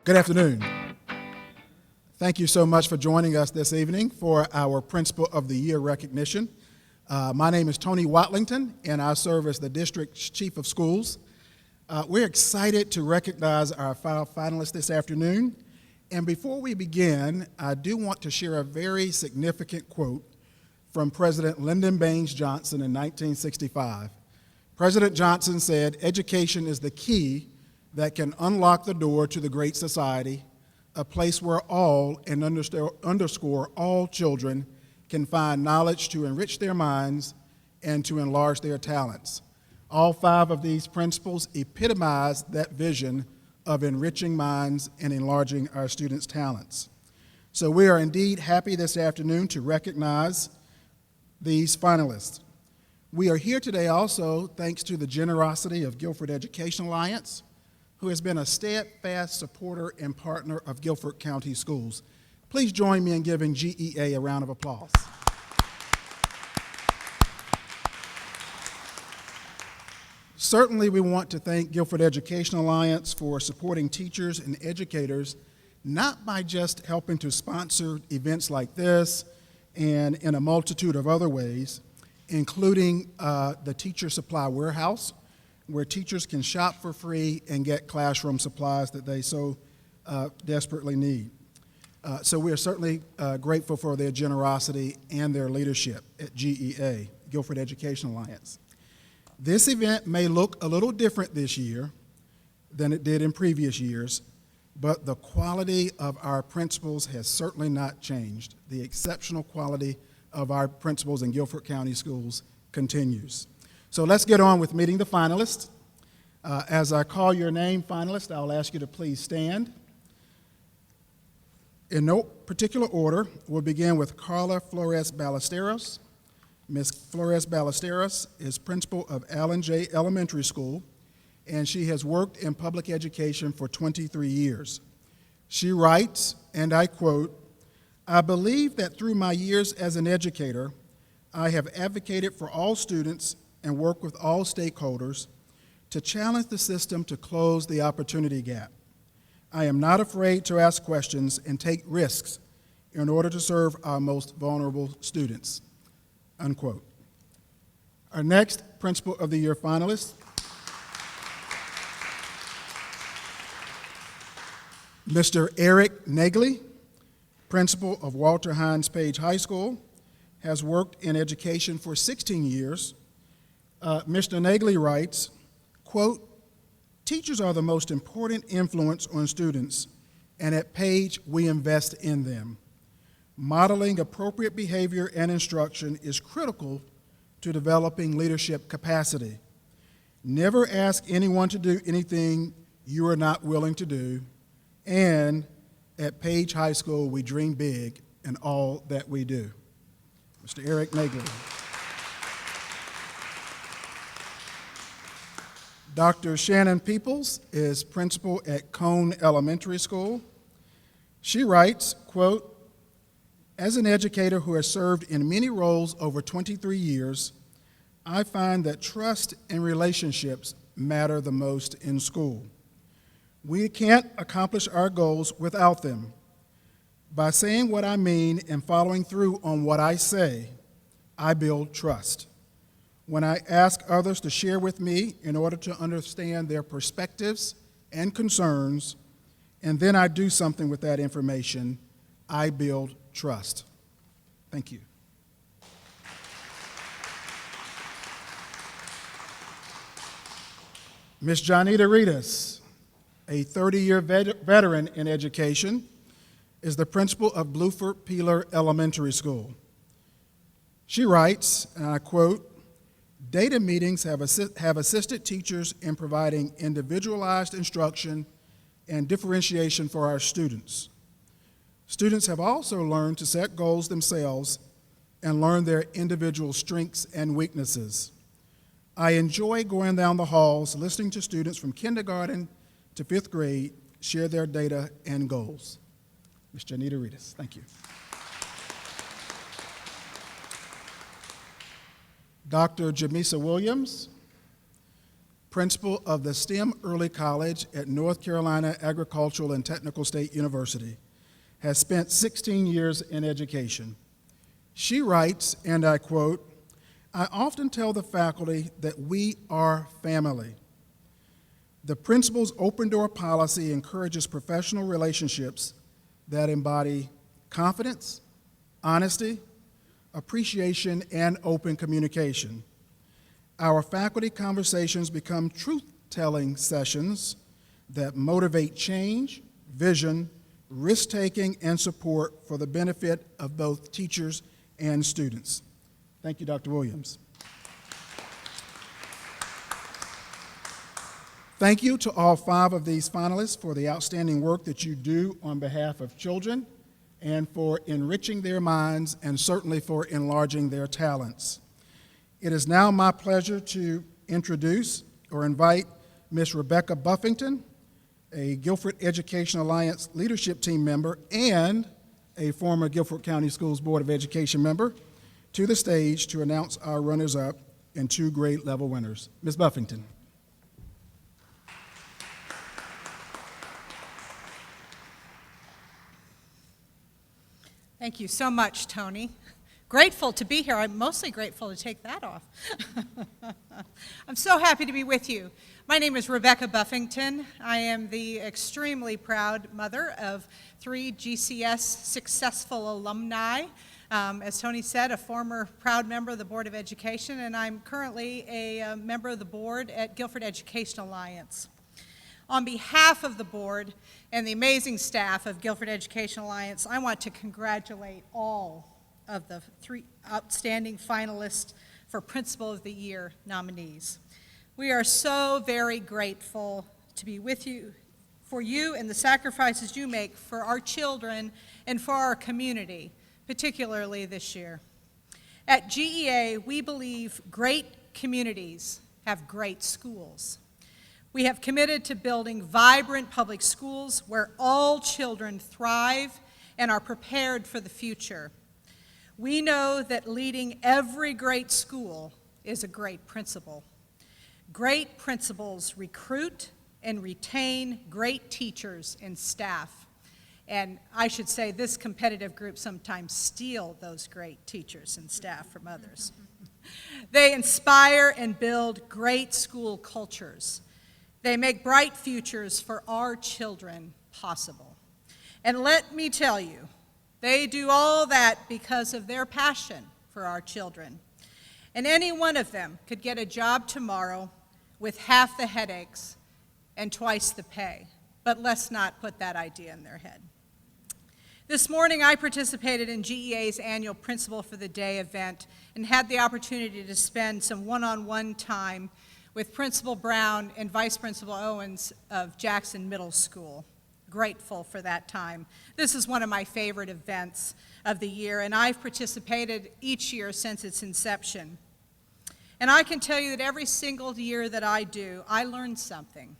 Good afternoon. Thank you so much for joining us this evening for our Principal of the Year recognition. My name is Tony Watlington, and I serve as the District's Chief of Schools. We're excited to recognize our finalists this afternoon. And before we begin, I do want to share a very significant quote from President Lyndon Baines Johnson in 1965. President Johnson said, "Education is the key that can unlock the door to the great society, a place where all, and underscore all children, can find knowledge to enrich their minds and to enlarge their talents." All 5 of these principles epitomize that vision of enriching minds and enlarging our students' talents. So we are indeed happy this afternoon to recognize these finalists. We are here today also thanks to the generosity of Guilford Education Alliance, who has been a steadfast supporter and partner of Guilford County Schools. Please join me in giving GEA a round of applause. Certainly, we want to thank Guilford Education Alliance for supporting teachers and educators, not by just helping to sponsor events like this and in a multitude of other ways, including the Teacher Supply Warehouse, where teachers can shop for free and get classroom supplies that they so desperately need. So we are certainly grateful for their generosity and their leadership at GEA, Guilford Education Alliance. This event may look a little different this year than it did in previous years, but the quality of our principals has certainly not changed. The exceptional quality of our principals in Guilford County Schools continues. So let's get on with meeting the finalists. As I call your name, finalist, I'll ask you to please stand. In no particular order, we'll begin with Carla Flores Ballesteros. Ms. Flores Ballesteros is principal of Allen J. Elementary School, and she has worked in public education for 23 years. She writes, and I quote, "I believe that through my years as an educator, I have advocated for all students and work with all stakeholders to challenge the system to close the opportunity gap. I am not afraid to ask questions and take risks in order to serve our most vulnerable students," unquote. Our next Principal of the Year finalist, Mr. Eric Nagley, principal of Walter Hines Page High School, has worked in education for 16 years. Mr. Nagley writes, quote, "Teachers are the most important influence on students, and at Page we invest in them. Modeling appropriate behavior and instruction is critical to developing leadership capacity. Never ask anyone to do anything you are not willing to do, and at Page High School we dream big in all that we do." Mr. Eric Nagley. Dr. Shannon Peoples is principal at Cone Elementary School. She writes, quote, "As an educator who has served in many roles over 23 years, I find that trust and relationships matter the most in school. We can't accomplish our goals without them. By saying what I mean and following through on what I say, I build trust. When I ask others to share with me in order to understand their perspectives and concerns, and then I do something with that information, I build trust." Thank you. Ms. Janita Ritas, a 30-year veteran in education, is the principal of Bluford Peeler Elementary School. She writes, and I quote, "Data meetings have assisted teachers in providing individualized instruction and differentiation for our students. Students have also learned to set goals themselves and learn their individual strengths and weaknesses. I enjoy going down the halls, listening to students from kindergarten to 5th grade share their data and goals." Ms. Janita Ritas, thank you. Dr. Jamisa Williams principal of the STEM Early College at North Carolina Agricultural and Technical State University, has spent 16 years in education. She writes, and I quote, "I often tell the faculty that we are family. The principal's open door policy encourages professional relationships that embody confidence, honesty, appreciation, and open communication. Our faculty conversations become truth-telling sessions that motivate change, vision, risk-taking, and support for the benefit of both teachers and students." Thank you, Dr. Williams. Thank you to all 5 of these finalists for the outstanding work that you do on behalf of children and for enriching their minds and certainly for enlarging their talents. It is now my pleasure to introduce or invite Ms. Rebecca Buffington, a Guilford Education Alliance leadership team member and a former Guilford County Schools Board of Education member, to the stage to announce our runners-up and 2 grade level winners. Ms. Buffington. Thank you so much, Tony. Grateful to be here. I'm mostly grateful to take that off. I'm so happy to be with you. My name is Rebecca Buffington. I am the extremely proud mother of 3 GCS successful alumni. As Tony said, a former proud member of the Board of Education, and I'm currently a member of the board at Guilford Education Alliance. On behalf of the board and the amazing staff of Guilford Education Alliance, I want to congratulate all of the 3 outstanding finalists for Principal of the Year nominees. We are so very grateful to be with you, for you and the sacrifices you make for our children and for our community, particularly this year. At GEA, we believe great communities have great schools. We have committed to building vibrant public schools where all children thrive and are prepared for the future. We know that leading every great school is a great principal. Great principals recruit and retain great teachers and staff. And I should say this competitive group sometimes steal those great teachers and staff from others. They inspire and build great school cultures. They make bright futures for our children possible. And let me tell you, they do all that because of their passion for our children. And any one of them could get a job tomorrow with half the headaches and twice the pay. But let's not put that idea in their head. This morning, I participated in GEA's annual Principal for the Day event and had the opportunity to spend some one-on-one time with Principal Brown and Vice Principal Owens of Jackson Middle School. Grateful for that time. This is one of my favorite events of the year, and I've participated each year since its inception. And I can tell you that every single year that I do, I learn something.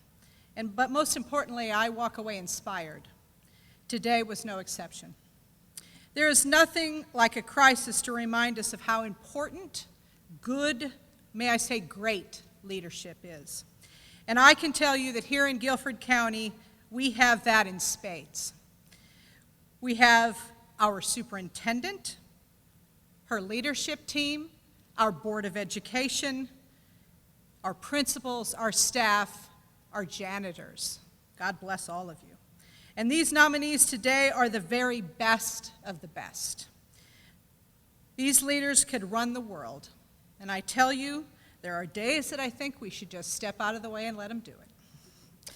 But most importantly, I walk away inspired. Today was no exception. There is nothing like a crisis to remind us of how important, good, may I say great, leadership is. And I can tell you that here in Guilford County, we have that in spades. We have our superintendent, her leadership team, our Board of Education, our principals, our staff, our janitors. God bless all of you. And these nominees today are the very best of the best. These leaders could run the world. And I tell you, there are days that I think we should just step out of the way and let them do it.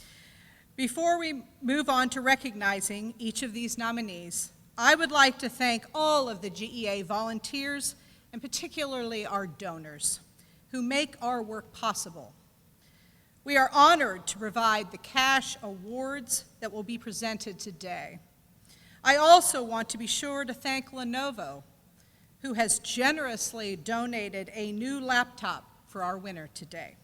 Before we move on to recognizing each of these nominees, I would like to thank all of the GEA volunteers, and particularly our donors, who make our work possible. We are honored to provide the cash awards that will be presented today. I also want to be sure to thank Lenovo, who has generously donated a new laptop for our winner today.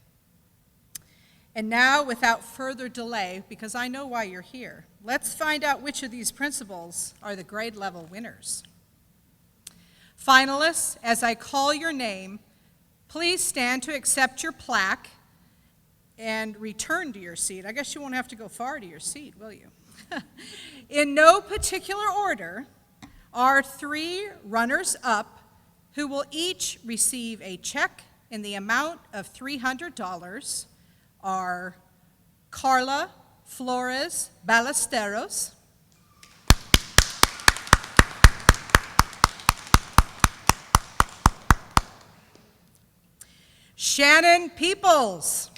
And now, without further delay, because I know why you're here, let's find out which of these principals are the grade level winners. Finalists, as I call your name, please stand to accept your plaque and return to your seat. I guess you won't have to go far to your seat, will you? In no particular order, our three runners-up, who will each receive a check in the amount of $300, are Carla Flores Ballesteros, Shannon Peoples,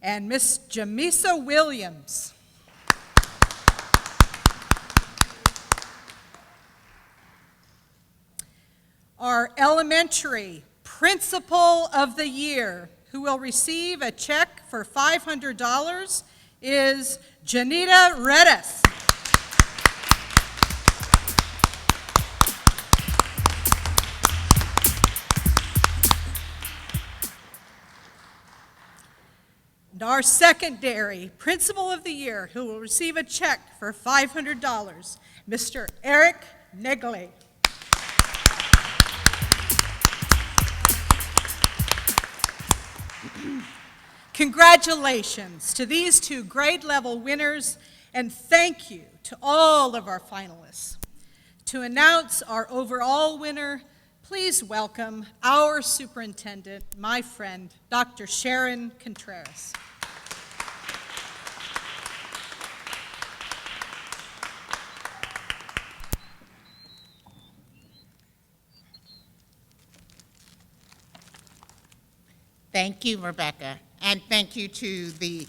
and Miss Jamisa Williams. Our elementary principal of the year, who will receive a check for $500, is Janita Redis. And our secondary principal of the year, who will receive a check for $500, Mr. Eric Negley. Congratulations to these two grade level winners, and thank you to all of our finalists. To announce our overall winner, please welcome our superintendent, my friend, Dr. Sharon Contreras. Thank you, Rebecca, and thank you to the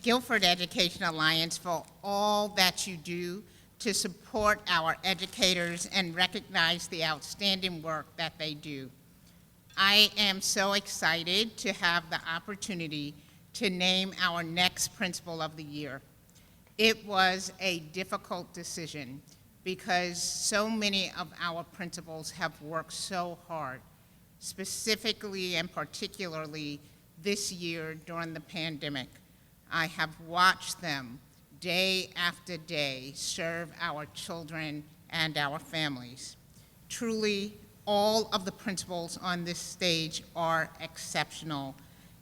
Guilford Education Alliance for all that you do to support our educators and recognize the outstanding work that they do. I am so excited to have the opportunity to name our next Principal of the Year. It was a difficult decision because so many of our principals have worked so hard, specifically and particularly this year during the pandemic. I have watched them day after day serve our children and our families. Truly, all of the principals on this stage are exceptional,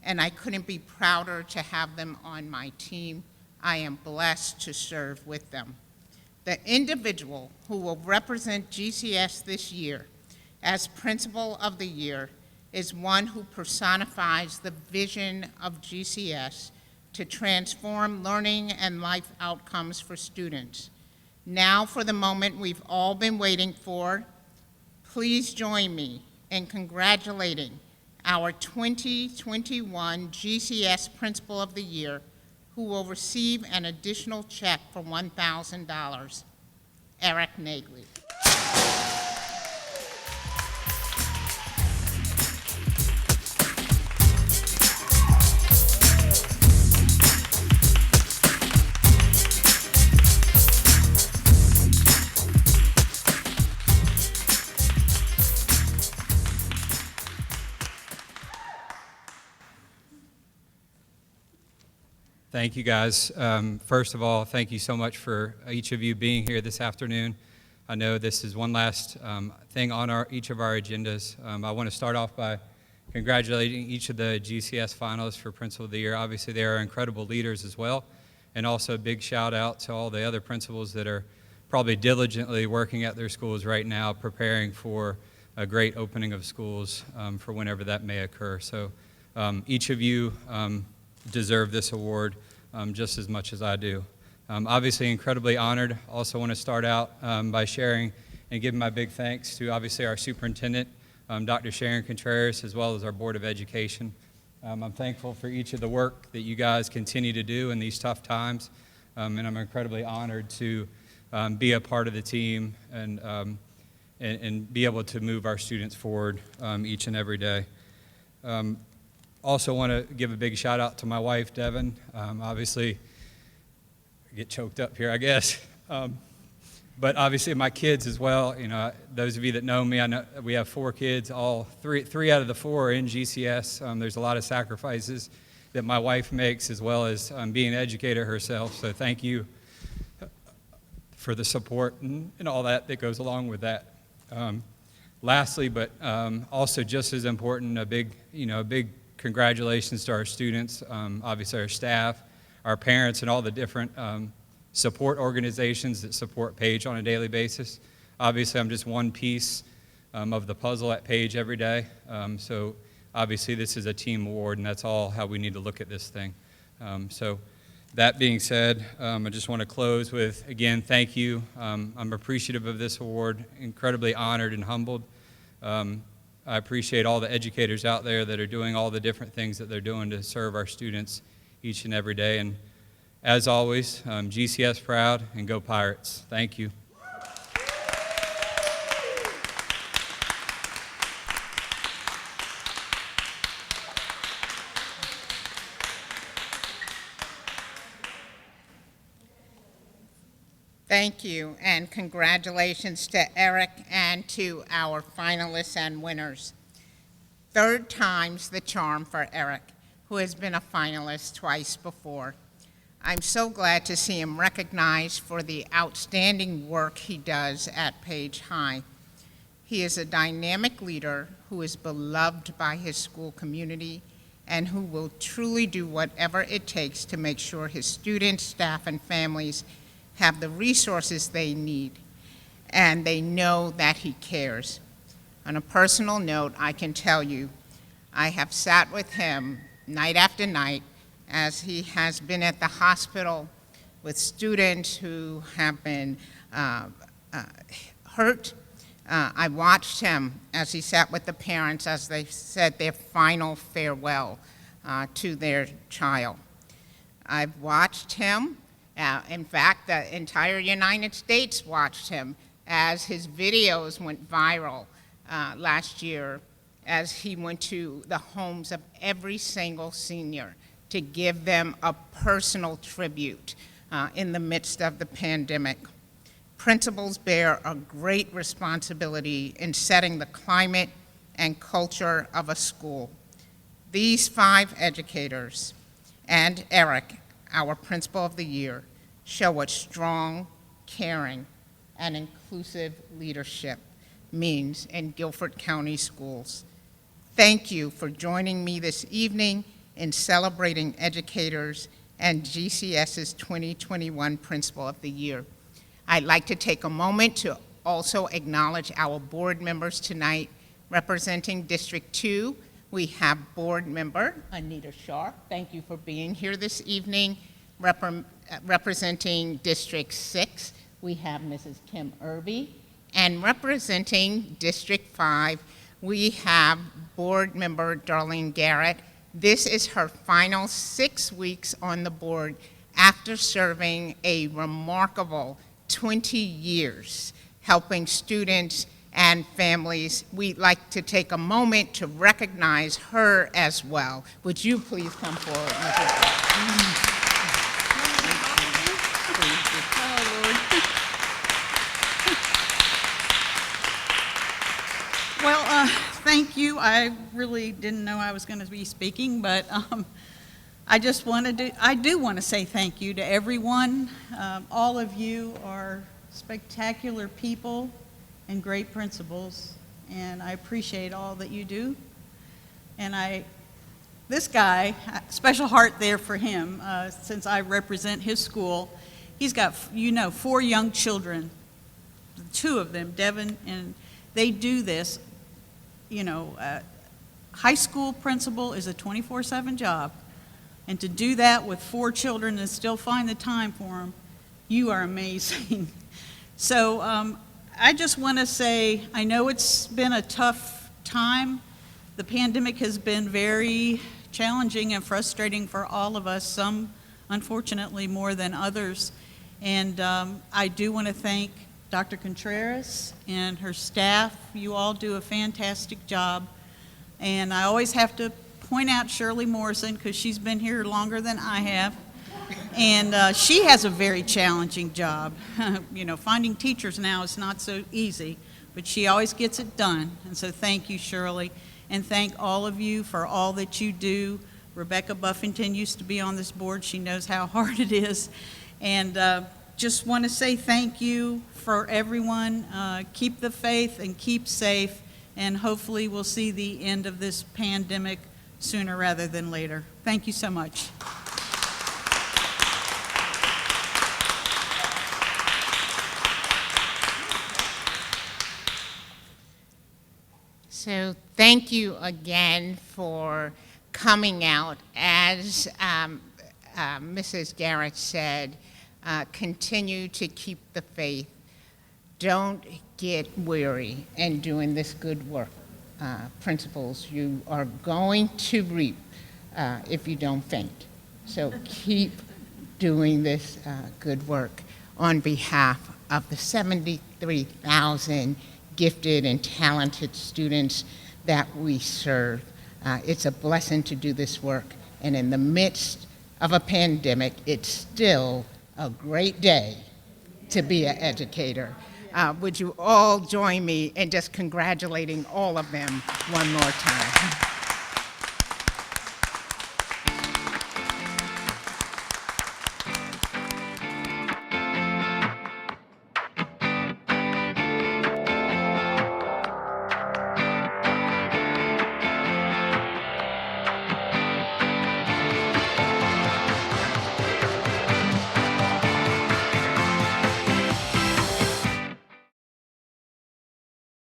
and I couldn't be prouder to have them on my team. I am blessed to serve with them. The individual who will represent GCS this year as Principal of the Year is one who personifies the vision of GCS to transform learning and life outcomes for students. Now for the moment we've all been waiting for, please join me in congratulating our 2021 GCS Principal of the Year, who will receive an additional check for $1,000, Eric Nagley. Thank you, guys. First of all, thank you so much for each of you being here this afternoon. I know this is one last thing on each of our agendas. I want to start off by congratulating each of the GCS finalists for Principal of the Year. Obviously, they are incredible leaders as well, and also a big shout out to all the other principals that are probably diligently working at their schools right now, preparing for a great opening of schools for whenever that may occur. So each of you deserve this award just as much as I do. Obviously incredibly honored. Also want to start out by sharing and giving my big thanks to obviously our superintendent, Dr. Sharon Contreras, as well as our Board of Education. I'm thankful for each of the work that you guys continue to do in these tough times, and I'm incredibly honored to be a part of the team and be able to move our students forward each and every day. Also want to give a big shout out to my wife, Devin. Obviously, I get choked up here, I guess. But obviously my kids as well. You know, those of you that know me, I know we have 4 kids. All three out of the 4 are in GCS. There's a lot of sacrifices that my wife makes, as well as being an educator herself. So thank you for the support and all that goes along with that. Lastly, but also just as important, a big congratulations to our students, obviously our staff, our parents, and all the different support organizations that support Paige on a daily basis. Obviously, I'm just one piece of the puzzle at Paige every day. So obviously, this is a team award, and that's all how we need to look at this thing. So that being said, I just want to close with, again, thank you. I'm appreciative of this award, incredibly honored and humbled. I appreciate all the educators out there that are doing all the different things that they're doing to serve our students each and every day. And as always, GCS proud, and go Pirates. Thank you. Thank you, and congratulations to Eric and to our finalists and winners. Third time's the charm for Eric, who has been a finalist twice before. I'm so glad to see him recognized for the outstanding work he does at Paige High. He is a dynamic leader who is beloved by his school community and who will truly do whatever it takes to make sure his students, staff, and families have the resources they need, and they know that he cares. On a personal note, I can tell you, I have sat with him night after night as he has been at the hospital with students who have been hurt. I watched him as he sat with the parents as they said their final farewell to their child. I've watched him. In fact, the entire United States watched him as his videos went viral last year, as he went to the homes of every single senior to give them a personal tribute in the midst of the pandemic. Principals bear a great responsibility in setting the climate and culture of a school. These 5 educators and Eric, our Principal of the Year, show what strong, caring, and inclusive leadership means in Guilford County Schools. Thank you for joining me this evening in celebrating educators and GCS's 2021 Principal of the Year. I'd like to take a moment to also acknowledge our board members tonight. Representing District 2, we have board member Anita Sharp. Thank you for being here this evening. Representing District 6, we have Mrs. Kim Irby. And representing District 5, we have board member Darlene Garrett. This is her final 6 weeks on the board after serving a remarkable 20 years helping students and families. We'd like to take a moment to recognize her as well. Would you please come forward, Mrs. Well, thank you. I really didn't know I was going to be speaking, but I do want to say thank you to everyone. All of you are spectacular people and great principals, and I appreciate all that you do. And this guy, special heart there for him, since I represent his school. He's got, 4 young children, 2 of them, Devin, and they do this. High school principal is a 24/7 job, and to do that with 4 children and still find the time for them, you are amazing. So I just want to say, I know it's been a tough time. The pandemic has been very challenging and frustrating for all of us, some unfortunately more than others. And I do want to thank Dr. Contreras and her staff. You all do a fantastic job. And I always have to point out Shirley Morrison because she's been here longer than I have. And she has a very challenging job. Finding teachers now is not so easy, but she always gets it done. And so thank you, Shirley. And thank all of you for all that you do. Rebecca Buffington used to be on this board. She knows how hard it is. And just want to say thank you for everyone. Keep the faith and keep safe. and hopefully we'll see the end of this pandemic sooner rather than later. Thank you so much. So thank you again for coming out. As Mrs. Garrett said, continue to keep the faith. Don't get weary in doing this good work. Principals, you are going to reap if you don't faint. So keep doing this good work on behalf of the 73,000 gifted and talented students that we serve. It's a blessing to do this work, and in the midst of a pandemic, it's still a great day to be an educator. Would you all join me in just congratulating all of them one more time?